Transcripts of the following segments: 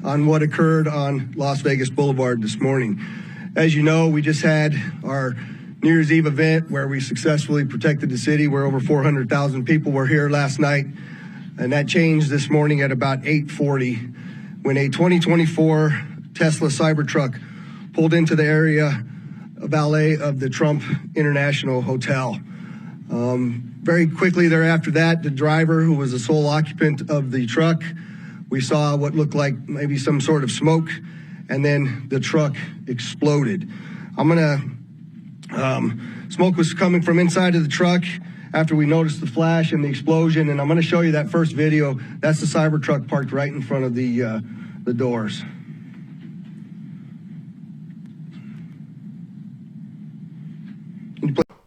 on what occurred on Las Vegas Boulevard this morning. As you know, we just had our New Year's Eve event where we successfully protected the city, where over 400,000 people were here last night. And that changed this morning at about 8:40 when a 2024 Tesla Cybertruck pulled into the area valet of the Trump International Hotel. Very quickly thereafter that, the driver, who was the sole occupant of the truck, we saw what looked like maybe some sort of smoke, and then the truck exploded. Smoke was coming from inside of the truck after we noticed the flash and the explosion, and I'm gonna show you that first video. That's the Cybertruck parked right in front of the doors.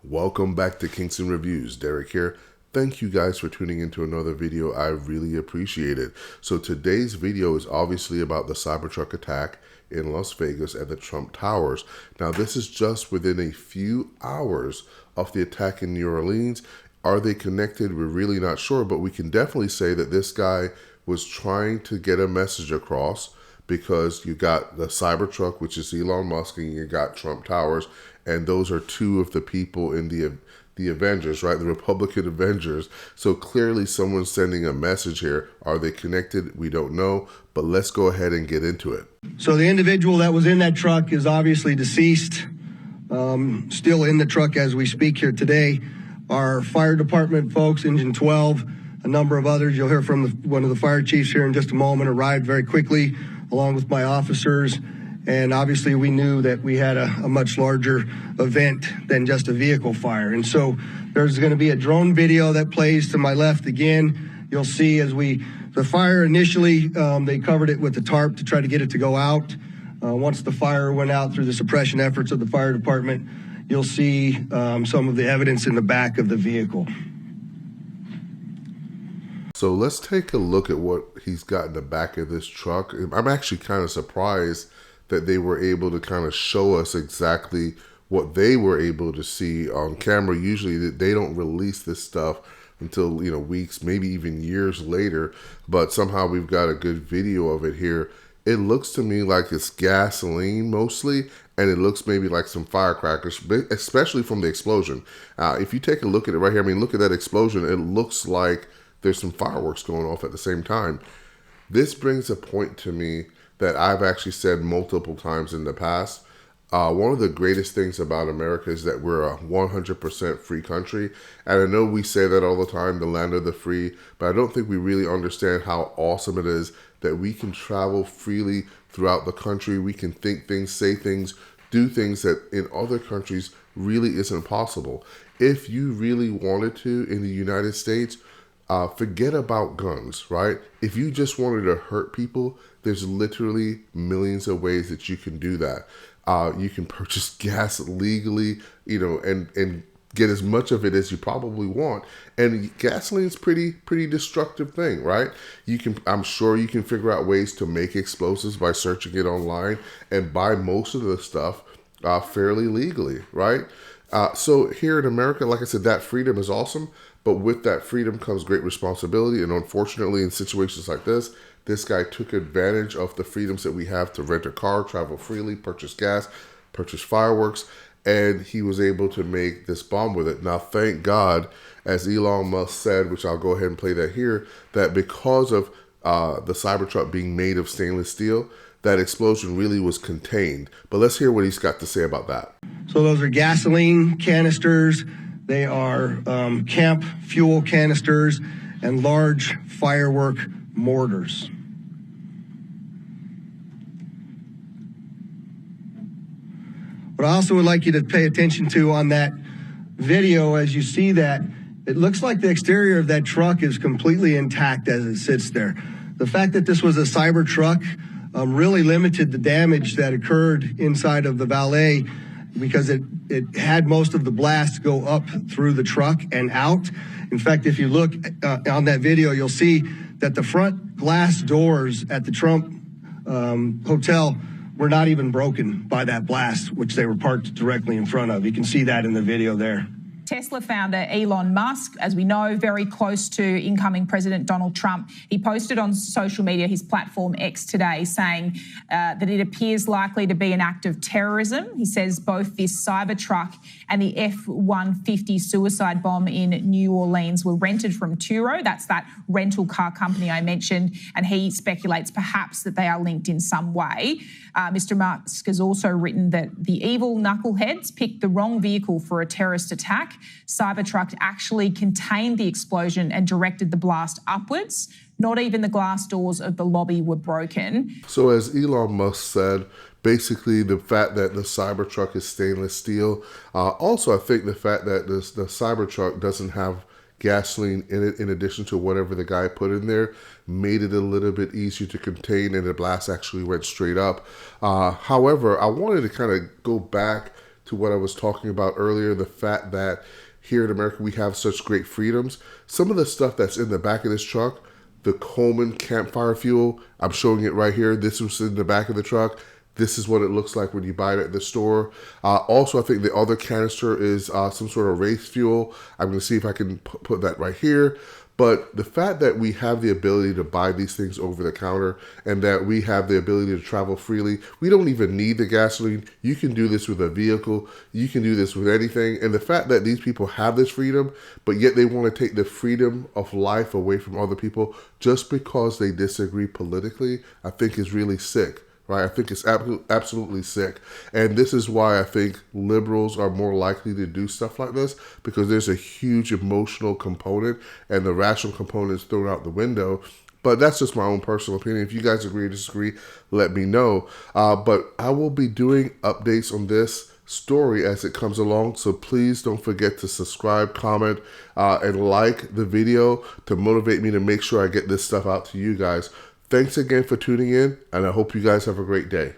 Welcome back to Kingston Reviews. Derek here. Thank you guys for tuning into another video. I really appreciate it. So today's video is obviously about the Cybertruck attack in Las Vegas at the Trump Towers. Now, this is just within a few hours of the attack in New Orleans. Are they connected? We're really not sure, but we can definitely say that this guy was trying to get a message across, because you got the Cybertruck, which is Elon Musk, and you got Trump Towers, and those are two of the people in the Avengers, right? The Republican Avengers. So clearly someone's sending a message here. Are they connected? We don't know, but let's go ahead and get into it. So the individual that was in that truck is obviously deceased, still in the truck as we speak here today. Our fire department folks, Engine 12, a number of others, you'll hear from one of the fire chiefs here in just a moment, arrived very quickly, along with my officers. And obviously we knew that we had a much larger event than just a vehicle fire. And so there's going to be a drone video that plays to my left again. You'll see as the fire initially, they covered it with the tarp to try to get it to go out. Once the fire went out through the suppression efforts of the fire department, you'll see some of the evidence in the back of the vehicle. So let's take a look at what he's got in the back of this truck. I'm actually kind of surprised that they were able to kind of show us exactly what they were able to see on camera. Usually they don't release this stuff until, weeks, maybe even years later, but somehow we've got a good video of it here. It looks to me like it's gasoline mostly, and it looks maybe like some firecrackers, especially from the explosion. If you take a look at it right here, look at that explosion. It looks like there's some fireworks going off at the same time. This brings a point to me that I've actually said multiple times in the past. One of the greatest things about America is that we're a 100% free country. And I know we say that all the time, the land of the free, but I don't think we really understand how awesome it is that we can travel freely throughout the country. We can think things, say things, do things that in other countries really isn't possible. If you really wanted to in the United States, forget about guns, right? If you just wanted to hurt people, there's literally millions of ways that you can do that. You can purchase gas legally, and get as much of it as you probably want. And gasoline's pretty destructive thing, right? I'm sure you can figure out ways to make explosives by searching it online and buy most of the stuff fairly legally, right? So here in America, like I said, that freedom is awesome. But with that freedom comes great responsibility. And unfortunately, in situations like this guy took advantage of the freedoms that we have to rent a car, travel freely, purchase gas, purchase fireworks, and he was able to make this bomb with it. Now, thank God, as Elon Musk said, which I'll go ahead and play that here, that because of the Cybertruck being made of stainless steel, that explosion really was contained. But let's hear what he's got to say about that. So those are gasoline canisters. They are camp fuel canisters and large firework mortars. What I also would like you to pay attention to on that video, as you see that, it looks like the exterior of that truck is completely intact as it sits there. The fact that this was a Cybertruck really limited the damage that occurred inside of the valet, because it had most of the blast go up through the truck and out. In fact, if you look on that video, you'll see that the front glass doors at the Trump hotel were not even broken by that blast, which they were parked directly in front of. You can see that in the video there. Tesla founder Elon Musk, as we know, very close to incoming President Donald Trump, he posted on social media, his platform X today, saying that it appears likely to be an act of terrorism. He says both this Cybertruck and the F-150 suicide bomb in New Orleans were rented from Turo. That's that rental car company I mentioned, and he speculates perhaps that they are linked in some way. Mr. Musk has also written that the evil knuckleheads picked the wrong vehicle for a terrorist attack. CYBERTRUCK actually contained the explosion and directed the blast upwards. Not even the glass doors of the lobby were broken. So as Elon Musk said, basically the fact that the Cybertruck is stainless steel. Also, I think the fact that the Cybertruck doesn't have gasoline in it, in addition to whatever the guy put in there, made it a little bit easier to contain, and the blast actually went straight up. However, I wanted to kind of go back to what I was talking about earlier, the fact that here in America we have such great freedoms. Some of the stuff that's in the back of this truck, the Coleman campfire fuel, I'm showing it right here. This was in the back of the truck. This is what it looks like when you buy it at the store. Also, I think the other canister is some sort of race fuel. I'm going to see if I can put that right here. But the fact that we have the ability to buy these things over the counter and that we have the ability to travel freely, we don't even need the gasoline. You can do this with a vehicle. You can do this with anything. And the fact that these people have this freedom, but yet they want to take the freedom of life away from other people just because they disagree politically, I think is really sick. Right? I think it's absolutely sick. And this is why I think liberals are more likely to do stuff like this, because there's a huge emotional component and the rational component is thrown out the window. But that's just my own personal opinion. If you guys agree or disagree, let me know. But I will be doing updates on this story as it comes along. So please don't forget to subscribe, comment, and like the video to motivate me to make sure I get this stuff out to you guys. Thanks again for tuning in, and I hope you guys have a great day.